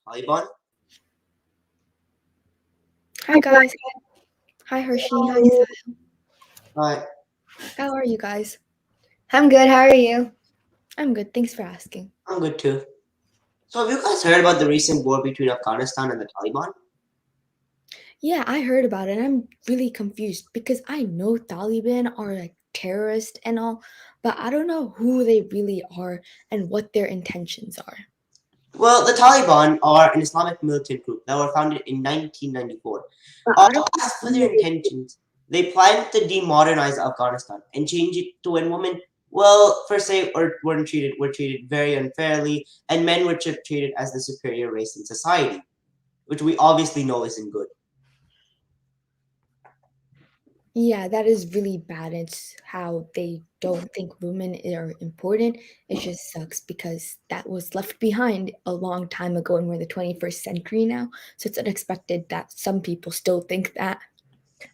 Taliban. Hi guys. Hi Hershey. Hi Sai. Hi, How are you guys? I'm good. How are you? I'm good. Thanks for asking. I'm good too. So, have you guys heard about the recent war between Afghanistan and the Taliban? Yeah, I heard about it. I'm really confused because I know Taliban are like terrorists and all, but I don't know who they really are and what their intentions are. Well, the Taliban are an Islamic militant group that were founded in 1994. But I don't As for their intentions, they plan to demodernize Afghanistan and change it to when women, well, per se, were treated very unfairly, and men were treated as the superior race in society, which we obviously know isn't good. Yeah, that is really bad. It's how they don't think women are important. It just sucks because that was left behind a long time ago and we're in the 21st century now. So it's unexpected that some people still think that.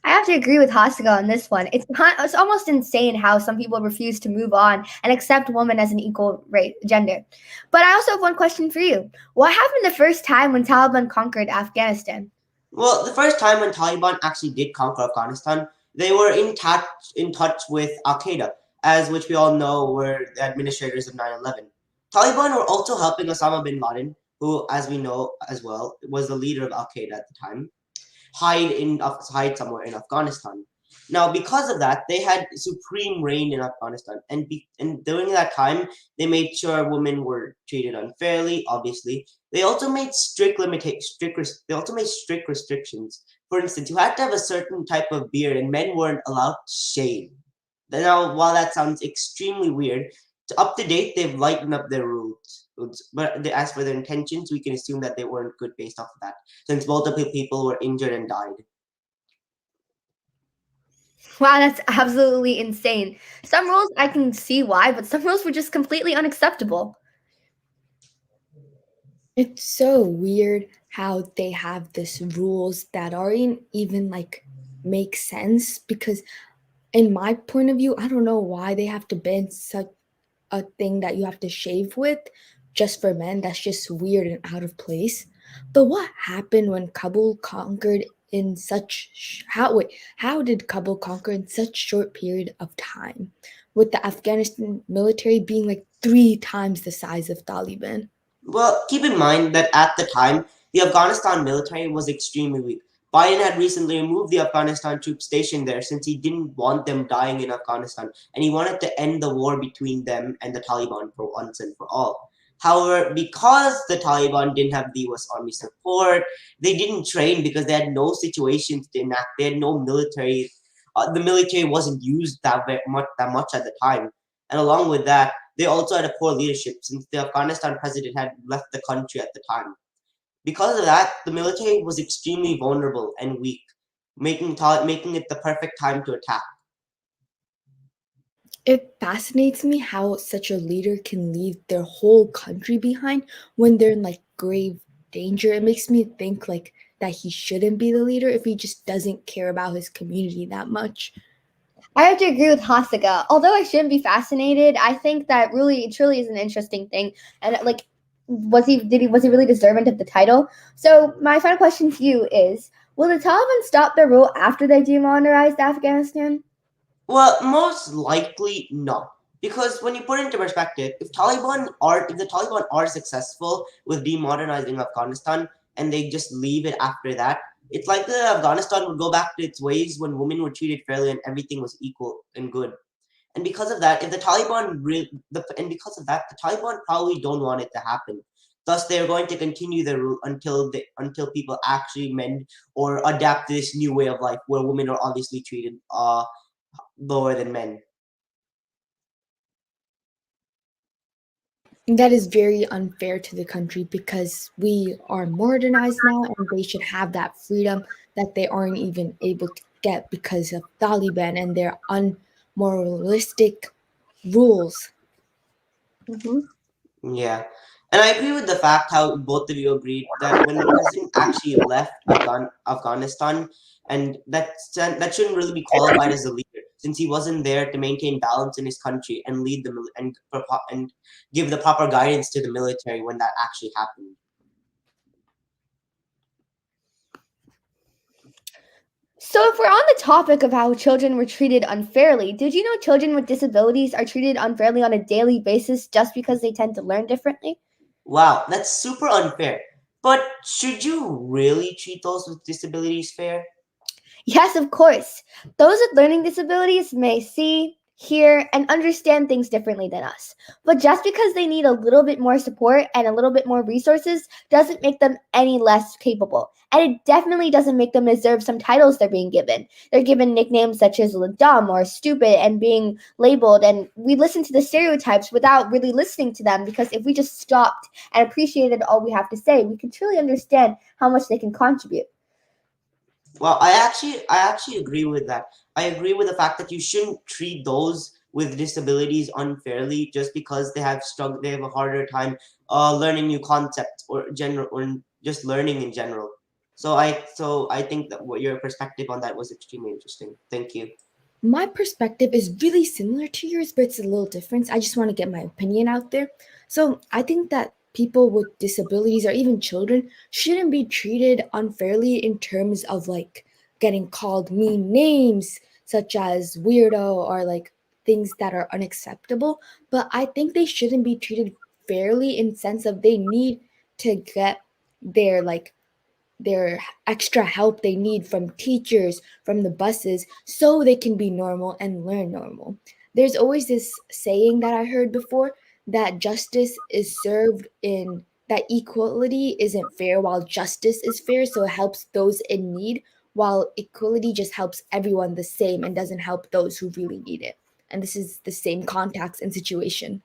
I have to agree with Hasiga on this one. It's almost insane how some people refuse to move on and accept women as an equal gender. But I also have one question for you. What happened the first time when Taliban conquered Afghanistan? Well, the first time when Taliban actually did conquer Afghanistan, they were in touch with Al Qaeda, as which we all know were the administrators of 9/11. Taliban were also helping Osama bin Laden, who, as we know as well, was the leader of Al Qaeda at the time, hide somewhere in Afghanistan. Now, because of that, they had supreme reign in Afghanistan, and during that time, they made sure women were treated unfairly. Obviously, they also made They also made strict restrictions. For instance, you had to have a certain type of beard, and men weren't allowed to shave. Now, while that sounds extremely weird, up to date, they've lightened up their rules. But as for their intentions, we can assume that they weren't good based off of that, since multiple people were injured and died. Wow, that's absolutely insane. Some rules I can see why, but some rules were just completely unacceptable. It's so weird how they have this rules that aren't even like make sense because in my point of view, I don't know why they have to ban such a thing that you have to shave with just for men. That's just weird and out of place. But what happened when Kabul conquered in how did Kabul conquer in such short period of time with the Afghanistan military being like 3 times the size of Taliban? Well, keep in mind that at the time, the Afghanistan military was extremely weak. Biden had recently removed the Afghanistan troops stationed there since he didn't want them dying in Afghanistan, and he wanted to end the war between them and the Taliban for once and for all. However, because the Taliban didn't have the US Army support, they didn't train because they had no situations to enact. They had no military. The military wasn't used that much at the time, and along with that, they also had a poor leadership since the Afghanistan president had left the country at the time. Because of that, the military was extremely vulnerable and weak, making it the perfect time to attack. It fascinates me how such a leader can leave their whole country behind when they're in like grave danger. It makes me think like that he shouldn't be the leader if he just doesn't care about his community that much. I have to agree with Hasiga. Although I shouldn't be fascinated, I think that really, it truly is an interesting thing. And like, was he really deserving of the title? So my final question to you is: will the Taliban stop their rule after they demonetized Afghanistan? Well, most likely not. Because when you put it into perspective, if the Taliban are successful with demodernizing Afghanistan and they just leave it after that, it's likely that Afghanistan would go back to its ways when women were treated fairly and everything was equal and good. And because of that, if the Taliban and because of that, the Taliban probably don't want it to happen. Thus, they're going to continue their rule until people actually mend or adapt to this new way of life where women are obviously treated lower than men. That is very unfair to the country because we are modernized now and they should have that freedom that they aren't even able to get because of Taliban and their unmoralistic rules. Hmm. Yeah. And I agree with the fact how both of you agreed that when the president actually left Afghanistan, and that shouldn't really be qualified as a leader, since he wasn't there to maintain balance in his country and lead and give the proper guidance to the military when that actually happened. So, if we're on the topic of how children were treated unfairly, did you know children with disabilities are treated unfairly on a daily basis just because they tend to learn differently? Wow, that's super unfair. But should you really treat those with disabilities fair? Yes, of course. Those with learning disabilities may see, hear, and understand things differently than us. But just because they need a little bit more support and a little bit more resources doesn't make them any less capable. And it definitely doesn't make them deserve some titles they're being given. They're given nicknames such as dumb or stupid and being labeled. And we listen to the stereotypes without really listening to them, because if we just stopped and appreciated all we have to say, we could truly understand how much they can contribute. Well, I actually agree with that. I agree with the fact that you shouldn't treat those with disabilities unfairly just because they have a harder time learning new concepts or just learning in general. So I think that what your perspective on that was extremely interesting. Thank you. My perspective is really similar to yours, but it's a little different. I just want to get my opinion out there. So I think that people with disabilities or even children shouldn't be treated unfairly in terms of like getting called mean names, such as weirdo or like things that are unacceptable. But I think they shouldn't be treated fairly in sense of they need to get their extra help they need from teachers, from the buses, so they can be normal and learn normal. There's always this saying that I heard before that justice is served in that equality isn't fair while justice is fair, so it helps those in need, while equality just helps everyone the same and doesn't help those who really need it. And this is the same context and situation.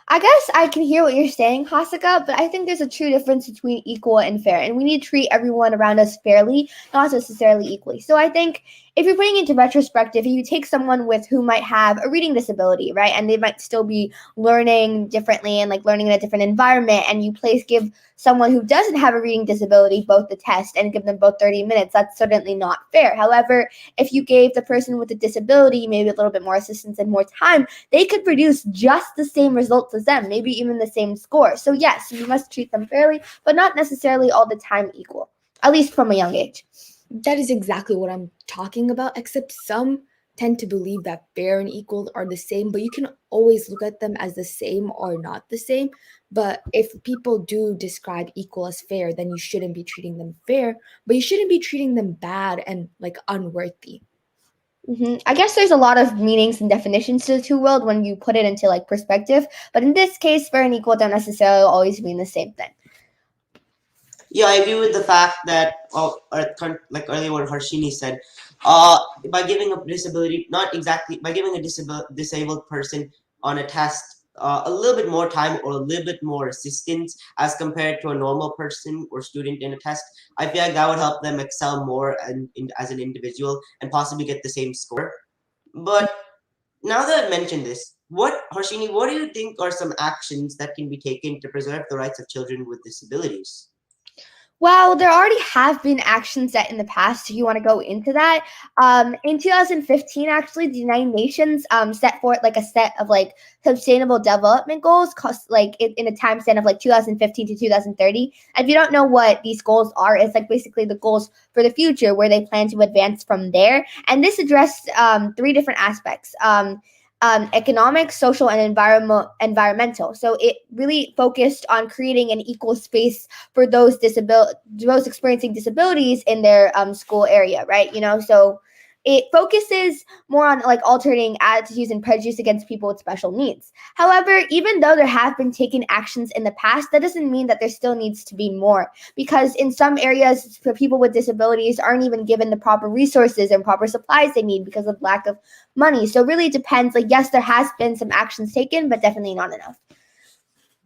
I guess I can hear what you're saying, Hasaka, but I think there's a true difference between equal and fair, and we need to treat everyone around us fairly, not necessarily equally. So I think if you're putting into retrospective, if you take someone with who might have a reading disability, right, and they might still be learning differently and like learning in a different environment, and you give someone who doesn't have a reading disability both the test and give them both 30 minutes, that's certainly not fair. However, if you gave the person with a disability maybe a little bit more assistance and more time, they could produce just the same results as them, maybe even the same score. So yes, we must treat them fairly, but not necessarily all the time equal, at least from a young age. That is exactly what I'm talking about, except some tend to believe that fair and equal are the same, but you can always look at them as the same or not the same. But if people do describe equal as fair, then you shouldn't be treating them fair, but you shouldn't be treating them bad and like unworthy. I guess there's a lot of meanings and definitions to the two world when you put it into like perspective, but in this case, fair and equal don't necessarily always mean the same thing. Yeah, I agree with the fact that, like earlier what Harshini said, by giving a disability, not exactly, by giving a disabled person on a test a little bit more time or a little bit more assistance as compared to a normal person or student in a test, I feel like that would help them excel more as an individual and possibly get the same score. But now that I've mentioned this, Harshini, what do you think are some actions that can be taken to preserve the rights of children with disabilities? Well, there already have been actions set in the past. If you want to go into that, in 2015, actually, the United Nations set forth like a set of like sustainable development goals, cost like in a time span of like 2015 to 2030. And if you don't know what these goals are, it's like basically the goals for the future where they plan to advance from there. And this addressed three different aspects. Economic, social, and environmental. So it really focused on creating an equal space for those experiencing disabilities in their school area, right? So it focuses more on like altering attitudes and prejudice against people with special needs. However, even though there have been taken actions in the past, that doesn't mean that there still needs to be more, because in some areas for people with disabilities aren't even given the proper resources and proper supplies they need because of lack of money. So really it depends. Like, yes, there has been some actions taken, but definitely not enough.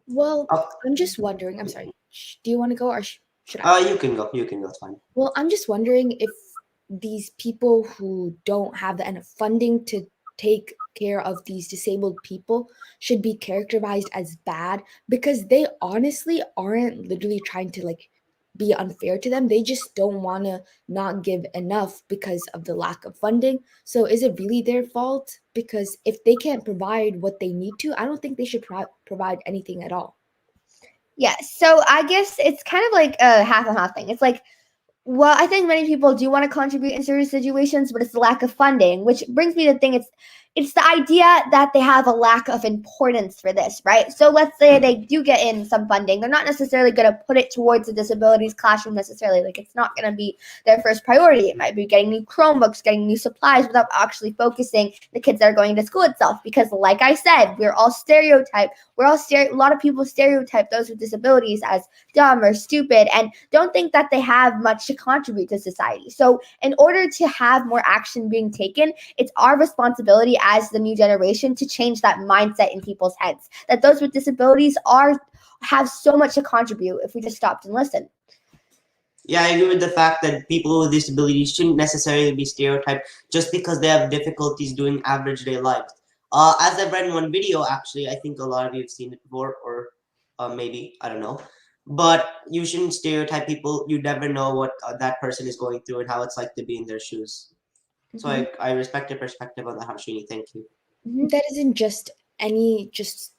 Well, Uh, I'm just wondering, I'm sorry, do you want to go or should I? you can go. You can go. It's fine. Well, I'm just wondering if these people who don't have the enough funding to take care of these disabled people should be characterized as bad, because they honestly aren't literally trying to like be unfair to them. They just don't want to not give enough because of the lack of funding. So is it really their fault? Because if they can't provide what they need to, I don't think they should provide anything at all. Yes. So I guess it's kind of like a half and half thing. It's like Well, I think many people do want to contribute in certain situations, but it's the lack of funding, which brings me to think it's the idea that they have a lack of importance for this, right? So let's say they do get in some funding. They're not necessarily going to put it towards the disabilities classroom necessarily. Like it's not going to be their first priority. It might be getting new Chromebooks, getting new supplies without actually focusing the kids that are going to school itself. Because like I said, we're all stereotyped. A lot of people stereotype those with disabilities as dumb or stupid and don't think that they have much to contribute to society. So in order to have more action being taken, it's our responsibility as the new generation to change that mindset in people's heads that those with disabilities have so much to contribute if we just stopped and listened. Yeah, I agree with the fact that people with disabilities shouldn't necessarily be stereotyped just because they have difficulties doing average day lives. As I've read in one video, actually, I think a lot of you have seen it before, or maybe, I don't know. But you shouldn't stereotype people. You never know what that person is going through and how it's like to be in their shoes. So Mhm. I respect your perspective on that, Harshini. Thank you. Mhm. That isn't just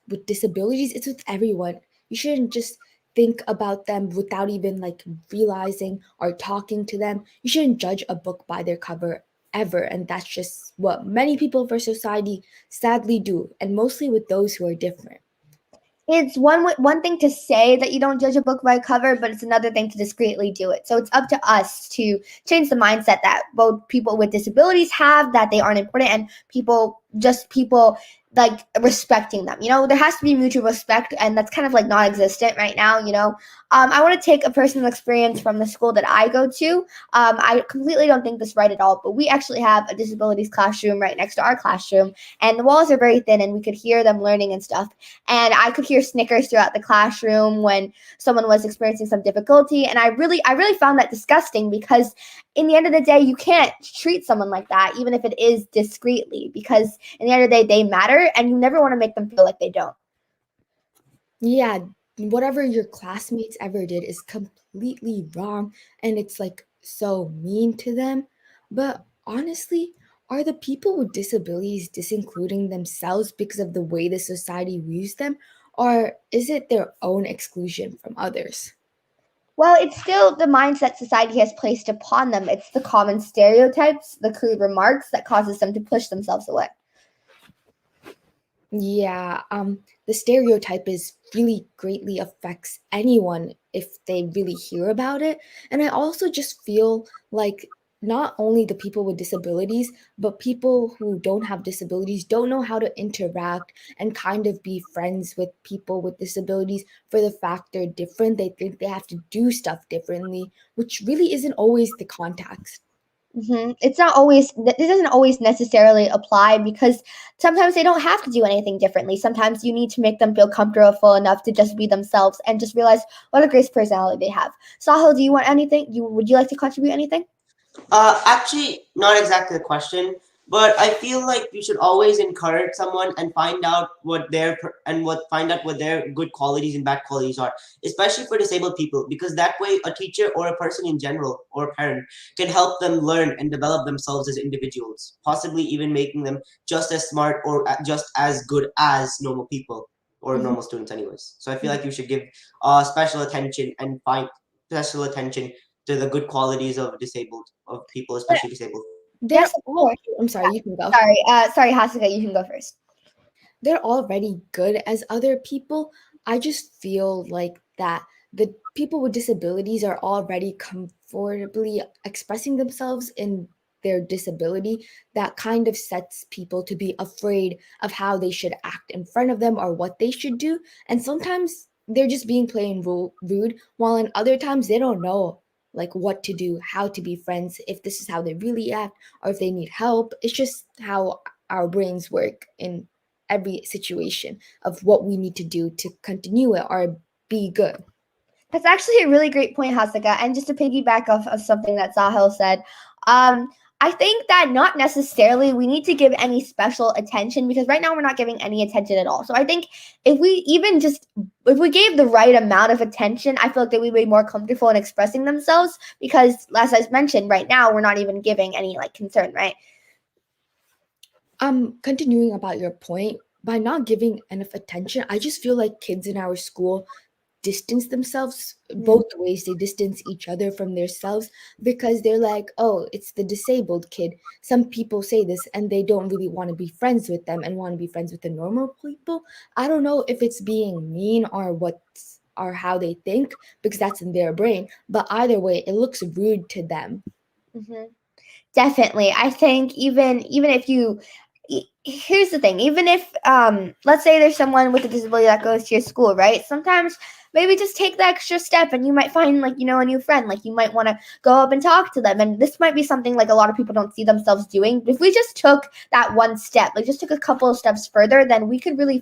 with disabilities, it's with everyone. You shouldn't just think about them without even like realizing or talking to them. You shouldn't judge a book by their cover ever, and that's just what many people of our society sadly do, and mostly with those who are different. It's one thing to say that you don't judge a book by a cover, but it's another thing to discreetly do it. So it's up to us to change the mindset that both people with disabilities have, that they aren't important, and people like respecting them. There has to be mutual respect, and that's kind of like non-existent right now. I want to take a personal experience from the school that I go to. I completely don't think this right at all, but we actually have a disabilities classroom right next to our classroom, and the walls are very thin, and we could hear them learning and stuff. And I could hear snickers throughout the classroom when someone was experiencing some difficulty, and I really found that disgusting because in the end of the day you can't treat someone like that even if it is discreetly, because in the end of the day they matter and you never want to make them feel like they don't. Yeah, whatever your classmates ever did is completely wrong, and it's like so mean to them. But honestly, are the people with disabilities disincluding themselves because of the way the society views them, or is it their own exclusion from others? Well, it's still the mindset society has placed upon them. It's the common stereotypes, the crude remarks that causes them to push themselves away. Yeah, the stereotype is really greatly affects anyone if they really hear about it. And I also just feel like not only the people with disabilities, but people who don't have disabilities don't know how to interact and kind of be friends with people with disabilities for the fact they're different. They think they have to do stuff differently, which really isn't always the context. It's not always, this doesn't always necessarily apply because sometimes they don't have to do anything differently. Sometimes you need to make them feel comfortable enough to just be themselves and just realize what a great personality they have. Sahil, do you want anything? Would you like to contribute anything? Actually, not exactly the question, but I feel like you should always encourage someone and find out what their good qualities and bad qualities are, especially for disabled people, because that way a teacher or a person in general or a parent can help them learn and develop themselves as individuals, possibly even making them just as smart or just as good as normal people or Mhm. normal students, anyways. So I feel like you should give special attention and find special attention to the good qualities of people, especially disabled. Yes, They're of all, course. I'm sorry, you can go. Sorry, Hasika, you can go first. They're already good as other people. I just feel like that the people with disabilities are already comfortably expressing themselves in their disability. That kind of sets people to be afraid of how they should act in front of them or what they should do. And sometimes they're just being plain rude, while in other times they don't know like what to do, how to be friends, if this is how they really act, or if they need help. It's just how our brains work in every situation of what we need to do to continue it or be good. That's actually a really great point, Hasika. And just to piggyback off of something that Sahil said, um, I think that not necessarily we need to give any special attention because right now we're not giving any attention at all. So I think if we gave the right amount of attention, I feel like they would be more comfortable in expressing themselves because, as I mentioned, right now we're not even giving any like concern, right? Continuing about your point, by not giving enough attention, I just feel like kids in our school distance themselves both ways. They distance each other from themselves because they're like, oh, it's the disabled kid. Some people say this and they don't really want to be friends with them and want to be friends with the normal people. I don't know if it's being mean or how they think, because that's in their brain, but either way it looks rude to them. Mm-hmm. Definitely. I think even if you here's the thing, even if let's say there's someone with a disability that goes to your school, right? Sometimes maybe just take the extra step and you might find like, a new friend. Like you might want to go up and talk to them. And this might be something like a lot of people don't see themselves doing. If we just took that one step, like just took a couple of steps further, then we could really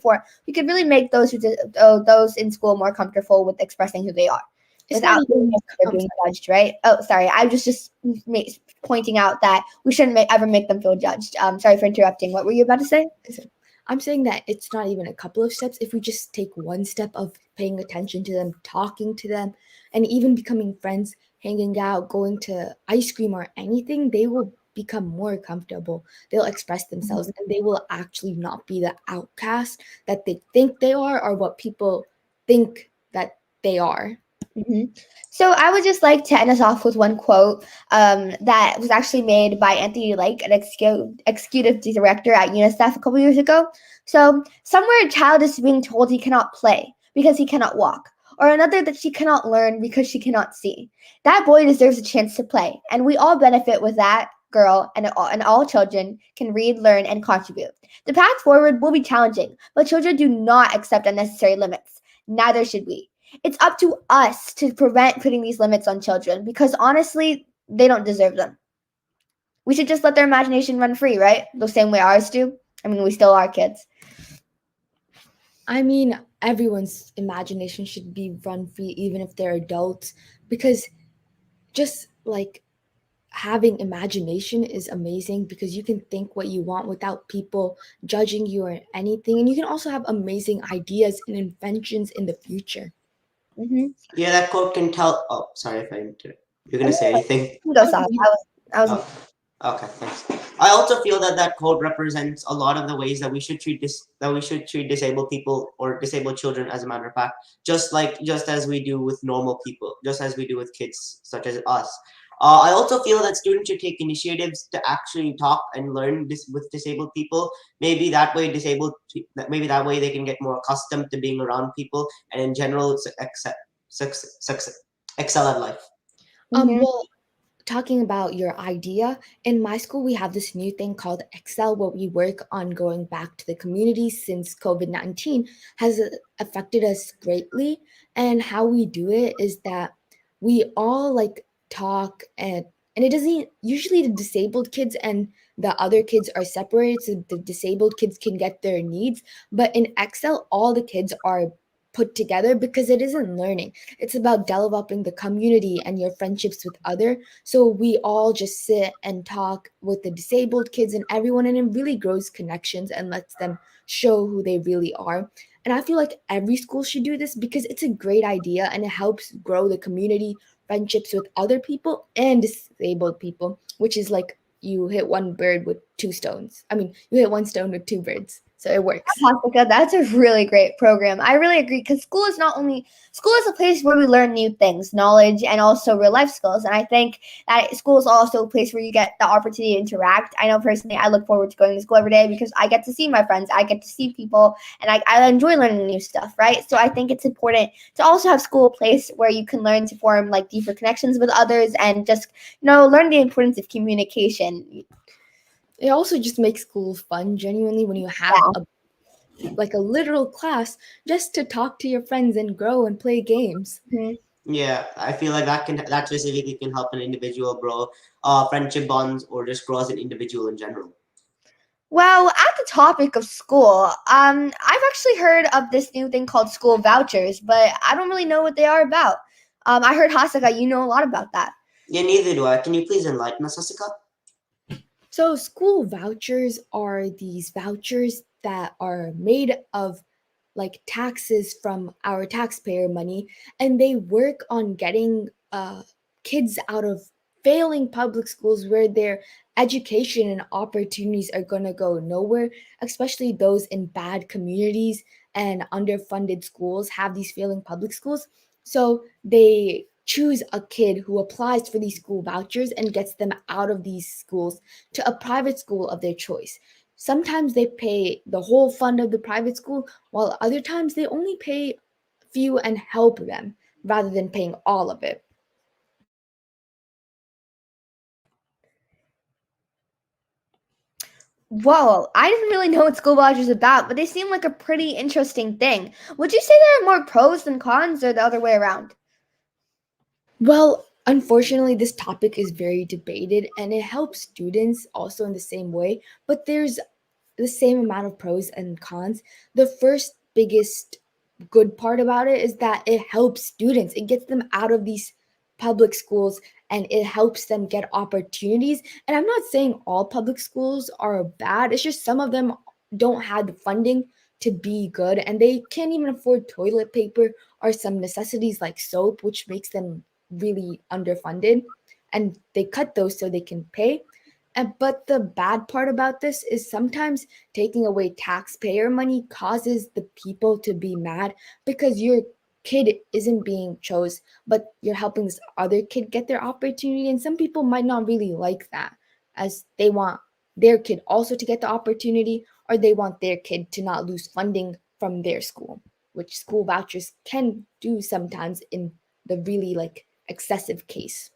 make those in school more comfortable with expressing who they are. It's not Without even they're being judged, right? Oh, sorry. I was just pointing out that we shouldn't ever make them feel judged. Sorry for interrupting. What were you about to say? I'm saying that it's not even a couple of steps. If we just take one step of paying attention to them, talking to them, and even becoming friends, hanging out, going to ice cream or anything, they will become more comfortable. They'll express themselves and they will actually not be the outcast that they think they are or what people think that they are. Mm-hmm. So I would just like to end us off with one quote that was actually made by Anthony Lake, an executive director at UNICEF a couple years ago. So somewhere a child is being told he cannot play because he cannot walk, or another that she cannot learn because she cannot see. That boy deserves a chance to play, and we all benefit with that girl, and all children can read, learn, and contribute. The path forward will be challenging, but children do not accept unnecessary limits. Neither should we. It's up to us to prevent putting these limits on children because honestly, they don't deserve them. We should just let their imagination run free, right? The same way ours do. I mean, we still are kids. I mean, everyone's imagination should be run free, even if they're adults, because just like having imagination is amazing because you can think what you want without people judging you or anything. And you can also have amazing ideas and inventions in the future. Mm-hmm. Yeah, that quote can tell. Oh, sorry if I interrupted. You're gonna say anything? Go, Sal. I was. Oh, okay, thanks. I also feel that that quote represents a lot of the ways that we should treat disabled people or disabled children, as a matter of fact, just as we do with normal people, just as we do with kids such as us. I also feel that students should take initiatives to actually talk and learn this with disabled people. Maybe that way they can get more accustomed to being around people and in general excel at life. Mm-hmm. Well, talking about your idea, in my school, we have this new thing called Excel, where we work on going back to the community since COVID-19 has affected us greatly. And how we do it is that we all like talk and it doesn't usually the disabled kids and the other kids are separated so the disabled kids can get their needs. But in Excel, all the kids are put together because it isn't learning. It's about developing the community and your friendships with other. So we all just sit and talk with the disabled kids and everyone, and it really grows connections and lets them show who they really are. And I feel like every school should do this because it's a great idea and it helps grow the community, friendships with other people and disabled people, which is like you hit one bird with two stones. I mean, you hit one stone with two birds. So it works. Jessica, that's a really great program. I really agree because school is a place where we learn new things, knowledge, and also real life skills. And I think that school is also a place where you get the opportunity to interact. I know personally, I look forward to going to school every day because I get to see my friends, I get to see people, and I enjoy learning new stuff, right? So I think it's important to also have school a place where you can learn to form like deeper connections with others and just learn the importance of communication. It also just makes school fun, genuinely, when you have a literal class just to talk to your friends and grow and play games. Mhm. Yeah, I feel like that specifically can help an individual grow friendship bonds or just grow as an individual in general. Well, at the topic of school, I've actually heard of this new thing called school vouchers, but I don't really know what they are about. I heard Hasaka, you know a lot about that. Yeah, neither do I. Can you please enlighten us, Asika? So, school vouchers are these vouchers that are made of like taxes from our taxpayer money, and they work on getting kids out of failing public schools where they're education and opportunities are going to go nowhere, especially those in bad communities and underfunded schools have these failing public schools. So they choose a kid who applies for these school vouchers and gets them out of these schools to a private school of their choice. Sometimes they pay the whole fund of the private school, while other times they only pay few and help them rather than paying all of it. Well, I didn't really know what school vouchers is about, but they seem like a pretty interesting thing. Would you say there are more pros than cons, or the other way around? Well, unfortunately, this topic is very debated and it helps students also in the same way, but there's the same amount of pros and cons. The first biggest good part about it is that it helps students. It gets them out of these public schools and it helps them get opportunities. And I'm not saying all public schools are bad. It's just some of them don't have the funding to be good and they can't even afford toilet paper or some necessities like soap, which makes them really underfunded. And they cut those so they can pay. But the bad part about this is sometimes taking away taxpayer money causes the people to be mad because your kid isn't being chose, but you're helping this other kid get their opportunity. And some people might not really like that, as they want their kid also to get the opportunity, or they want their kid to not lose funding from their school, which school vouchers can do sometimes in the really like excessive case.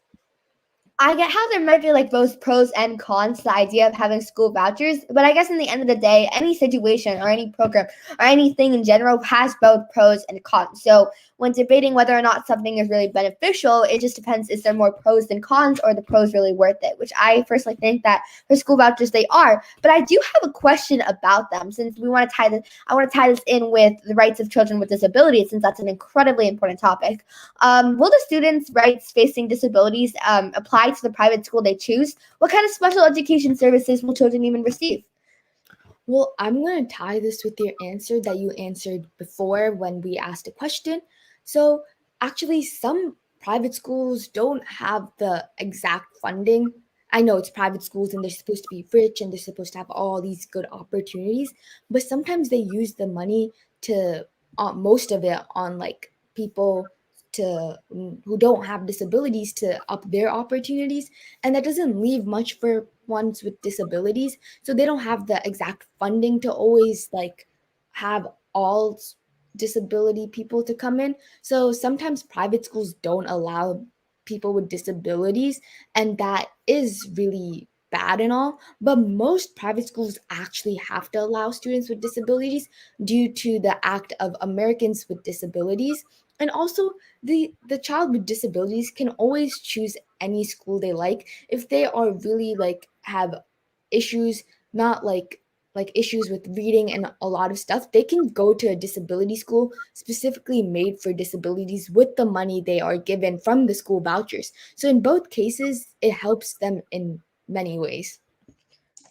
I get how there might be like both pros and cons to the idea of having school vouchers, but I guess in the end of the day, any situation or any program or anything in general has both pros and cons. So when debating whether or not something is really beneficial, it just depends, is there more pros than cons, or the pros really worth it? Which I personally think that for school vouchers they are. But I do have a question about them, since I want to tie this in with the rights of children with disabilities, since that's an incredibly important topic. Will the students' rights facing disabilities apply to the private school they choose? What kind of special education services will children even receive? Well, I'm going to tie this with your answer that you answered before when we asked a question. So, actually, some private schools don't have the exact funding. I know it's private schools and they're supposed to be rich and they're supposed to have all these good opportunities, but sometimes they use the money to, most of it on like people who don't have disabilities to up their opportunities, and that doesn't leave much for ones with disabilities, so they don't have the exact funding to always like have all disability people to come in. So sometimes private schools don't allow people with disabilities, and that is really bad and all, but most private schools actually have to allow students with disabilities due to the act of Americans with Disabilities. And also the child with disabilities can always choose any school they like if they are really like have issues, not like issues with reading and a lot of stuff. They can go to a disability school specifically made for disabilities with the money they are given from the school vouchers. So in both cases it helps them in many ways.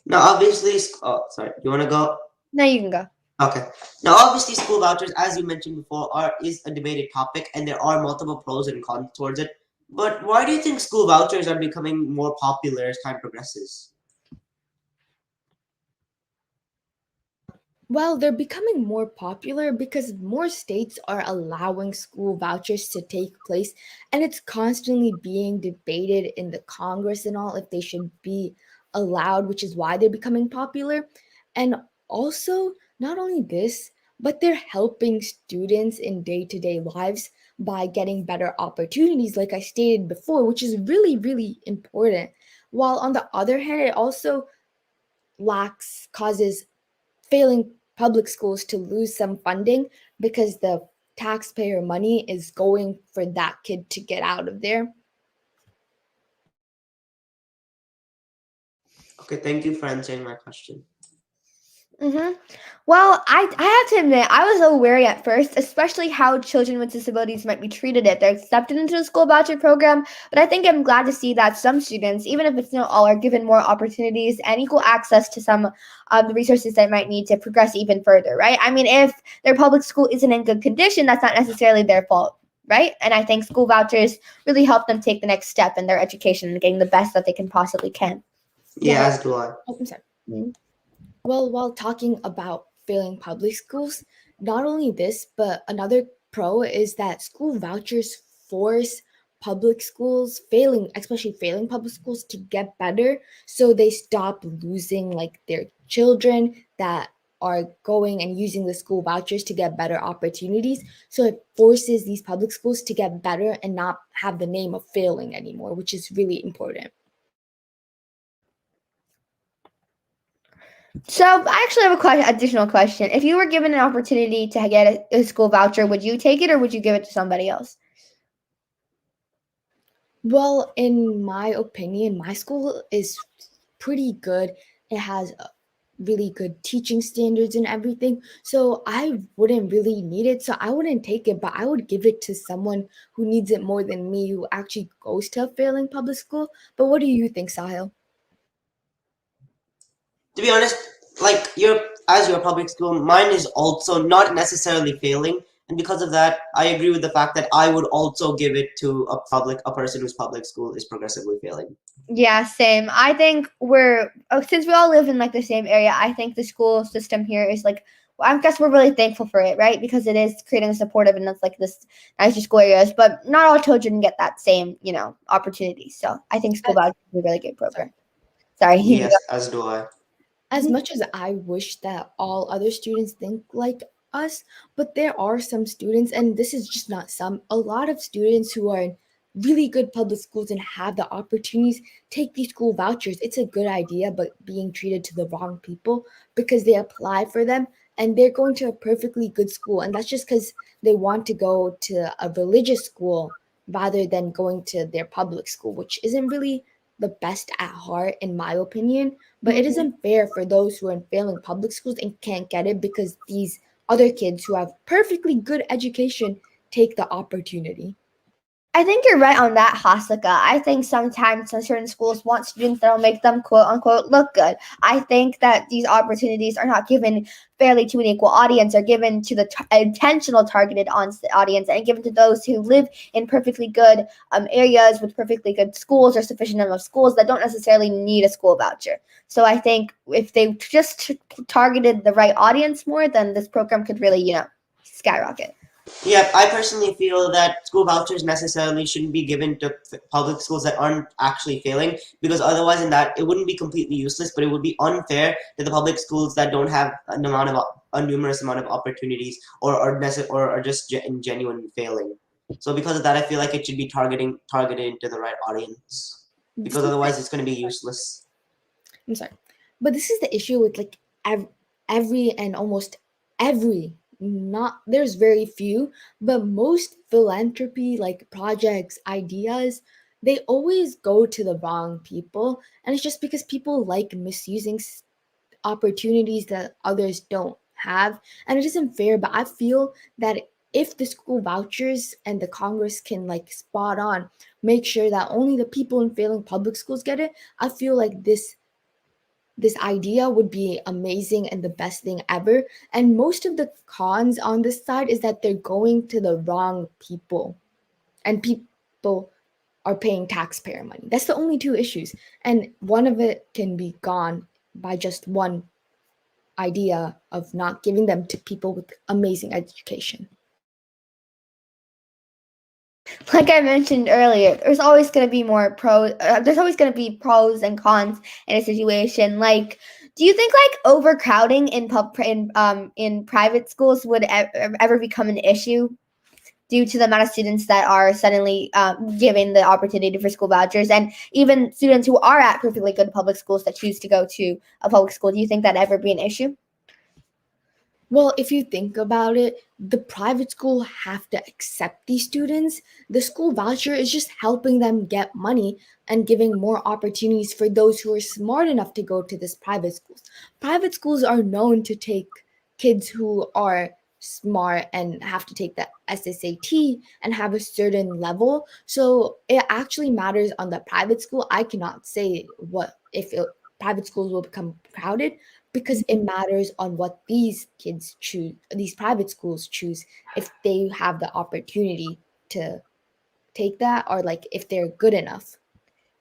Now, obviously, oh, sorry, you want to go? No, you can go. Okay. Now, obviously, school vouchers, as you mentioned before, is a debated topic, and there are multiple pros and cons towards it. But why do you think school vouchers are becoming more popular as time progresses? Well, they're becoming more popular because more states are allowing school vouchers to take place, and it's constantly being debated in the Congress and all if they should be allowed, which is why they're becoming popular. And also, not only this, but they're helping students in day to day lives by getting better opportunities, like I stated before, which is really, really important. While on the other hand, it also causes failing public schools to lose some funding because the taxpayer money is going for that kid to get out of there. Okay, thank you for answering my question. Mm-hmm. Well, I have to admit, I was a little wary at first, especially how children with disabilities might be treated if they're accepted into the school voucher program. But I think I'm glad to see that some students, even if it's not all, are given more opportunities and equal access to some of the resources they might need to progress even further, right? I mean, if their public school isn't in good condition, that's not necessarily their fault, right? And I think school vouchers really help them take the next step in their education and getting the best that they can possibly can. Yeah, Well, as do I. oh, I'm sorry. Mm. Well, while talking about failing public schools, not only this, but another pro is that school vouchers force public schools, especially failing public schools, to get better so they stop losing like their children that are going and using the school vouchers to get better opportunities. So it forces these public schools to get better and not have the name of failing anymore, which is really important. So I actually have a additional question. If you were given an opportunity to get a school voucher, would you take it or would you give it to somebody else? Well, in my opinion, my school is pretty good. It has really good teaching standards and everything. So I wouldn't really need it. So I wouldn't take it, but I would give it to someone who needs it more than me, who actually goes to a failing public school. But what do you think, Sahil? To be honest, like your public school, mine is also not necessarily failing, and because of that, I agree with the fact that I would also give it to a person whose public school is progressively failing. Yeah, same. I think since we all live in like the same area, I think the school system here is like, well, I guess we're really thankful for it, right? Because it is creating a supportive and it's like this nicer school areas, but not all children get that same, opportunity. So I think school Uh, vouchers is a really great Sorry. program. Sorry. Yes, as do I. As much as I wish that all other students think like us, but there are some students, and this is just not some, a lot of students who are in really good public schools and have the opportunities take these school vouchers. It's a good idea, but being treated to the wrong people because they apply for them and they're going to a perfectly good school. And that's just because they want to go to a religious school rather than going to their public school, which isn't really the best at heart, in my opinion. But it Mhm. isn't fair for those who are in failing public schools and can't get it because these other kids who have perfectly good education take the opportunity. I think you're right on that, Hasaka. I think sometimes some certain schools want students that'll make them quote unquote look good. I think that these opportunities are not given fairly to an equal audience, are given to the intentional targeted audience and given to those who live in perfectly good areas with perfectly good schools or sufficient number of schools that don't necessarily need a school voucher. So I think if they just targeted the right audience more, then this program could really, skyrocket. Yeah, I personally feel that school vouchers necessarily shouldn't be given to public schools that aren't actually failing, because otherwise, in that, it wouldn't be completely useless, but it would be unfair to the public schools that don't have a numerous amount of opportunities or are just in genuine failing. So because of that, I feel like it should be targeted into the right audience, This because is otherwise, it's going to be useless. I'm sorry, but this is the issue with like every and almost every, not there's very few, but most philanthropy like projects, ideas, they always go to the wrong people, and it's just because people like misusing opportunities that others don't have. And it isn't fair, but I feel that if the school vouchers and the Congress can like spot on make sure that only the people in failing public schools get it, I feel like this idea would be amazing and the best thing ever. And most of the cons on this side is that they're going to the wrong people, and people are paying taxpayer money. That's the only two issues. And one of it can be gone by just one idea of not giving them to people with amazing education. Like I mentioned earlier, there's always going to be more pros. There's always going to be pros and cons in a situation. Like, do you think like overcrowding in private schools would ever become an issue due to the amount of students that are suddenly given the opportunity for school vouchers, and even students who are at perfectly good public schools that choose to go to a public school? Do you think that ever be an issue? Well, if you think about it, the private school have to accept these students. The school voucher is just helping them get money and giving more opportunities for those who are smart enough to go to this private schools. Private schools are known to take kids who are smart and have to take the SSAT and have a certain level. So it actually matters on the private school. I cannot say what if private schools will become crowded, because it matters on what these kids choose, these private schools choose, if they have the opportunity to take that, or like if they're good enough.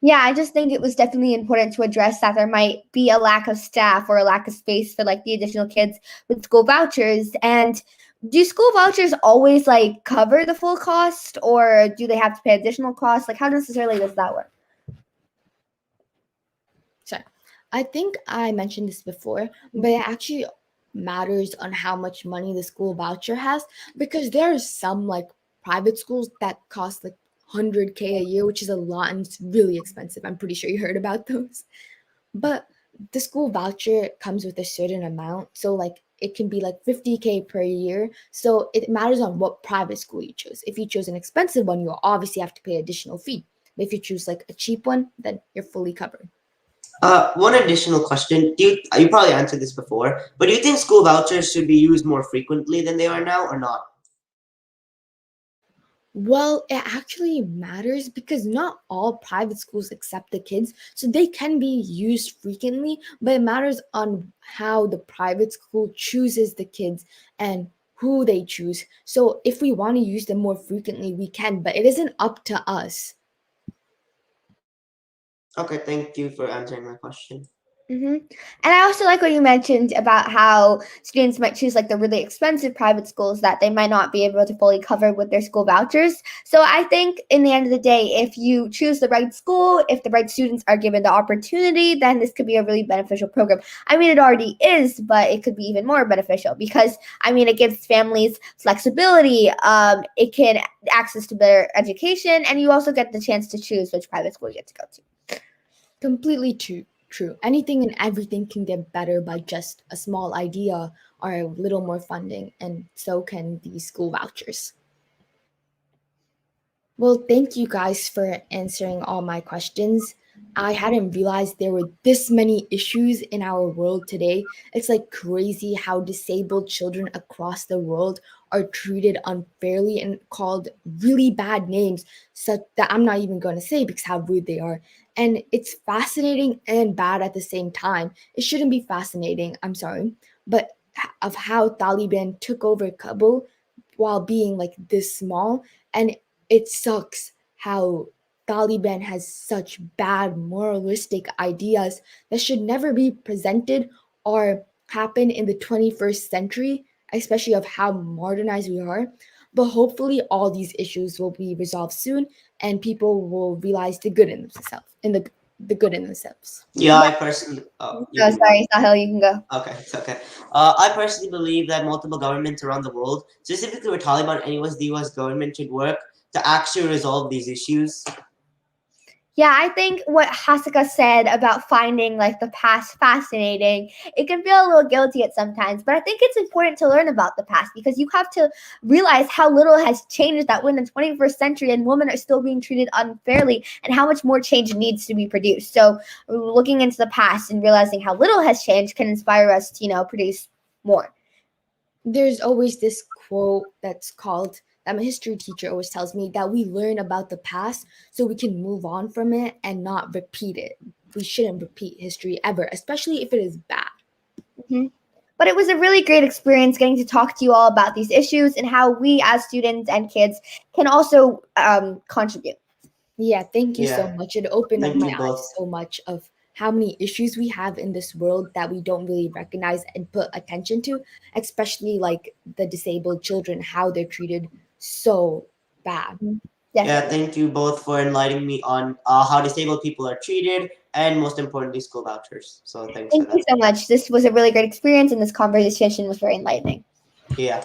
Yeah, I just think it was definitely important to address that there might be a lack of staff or a lack of space for like the additional kids with school vouchers. And do school vouchers always like cover the full cost, or do they have to pay additional costs? Like, how necessarily does that work? Sorry. I think I mentioned this before, but it actually matters on how much money the school voucher has, because there are some like private schools that cost like 100K a year, which is a lot and it's really expensive. I'm pretty sure you heard about those. But the school voucher comes with a certain amount. So like it can be like 50K per year. So it matters on what private school you choose. If you choose an expensive one, you'll obviously have to pay additional fee. But if you choose like a cheap one, then you're fully covered. One additional question. You probably answered this before, but do you think school vouchers should be used more frequently than they are now, or not? Well, it actually matters because not all private schools accept the kids, so they can be used frequently, but it matters on how the private school chooses the kids and who they choose. So if we want to use them more frequently, we can, but it isn't up to us. Okay, thank you for answering my question. Mm-hmm. And I also like what you mentioned about how students might choose like the really expensive private schools that they might not be able to fully cover with their school vouchers. So I think in the end of the day, if you choose the right school, if the right students are given the opportunity, then this could be a really beneficial program. I mean, it already is, but it could be even more beneficial because I mean, it gives families flexibility. It can access to better education, and you also get the chance to choose which private school you get to go to. Completely true. Anything and everything can get better by just a small idea or a little more funding, and so can these school vouchers. Well, thank you guys for answering all my questions. I hadn't realized there were this many issues in our world today. It's like crazy how disabled children across the world are treated unfairly and called really bad names, such that I'm not even going to say because how rude they are. And it's fascinating and bad at the same time. It shouldn't be fascinating, I'm sorry, but of how Taliban took over Kabul while being like this small, and it sucks how Taliban has such bad moralistic ideas that should never be presented or happen in the 21st century, especially of how modernized we are. But hopefully all these issues will be resolved soon and people will realize the good in themselves the good in themselves. Yeah, I personally. Oh, you Oh, can go. sorry, Sahil, you can go. Okay, it's okay. I personally believe that multiple governments around the world, specifically with Taliban and the US government, should work to actually resolve these issues. Yeah, I think what Hasika said about finding like the past fascinating, it can feel a little guilty at sometimes, but I think it's important to learn about the past because you have to realize how little has changed that we're in the 21st century and women are still being treated unfairly and how much more change needs to be produced. So looking into the past and realizing how little has changed can inspire us to, produce more. There's always this quote that's called that my history teacher always tells me that we learn about the past so we can move on from it and not repeat it. We shouldn't repeat history ever, especially if it is bad. Mhm. But it was a really great experience getting to talk to you all about these issues and how we as students and kids can also contribute. Yeah, thank you so Yeah, much. It opened up thank my you eyes both. so much of how many issues we have in this world that we don't really recognize and put attention to, especially like the disabled children, how they're treated so bad. Mhm. Yeah, Definitely. thank you both for enlightening me on how disabled people are treated and most importantly, school vouchers. So thanks for Thank you that. so much. This was a really great experience, and this conversation was very enlightening. Yeah.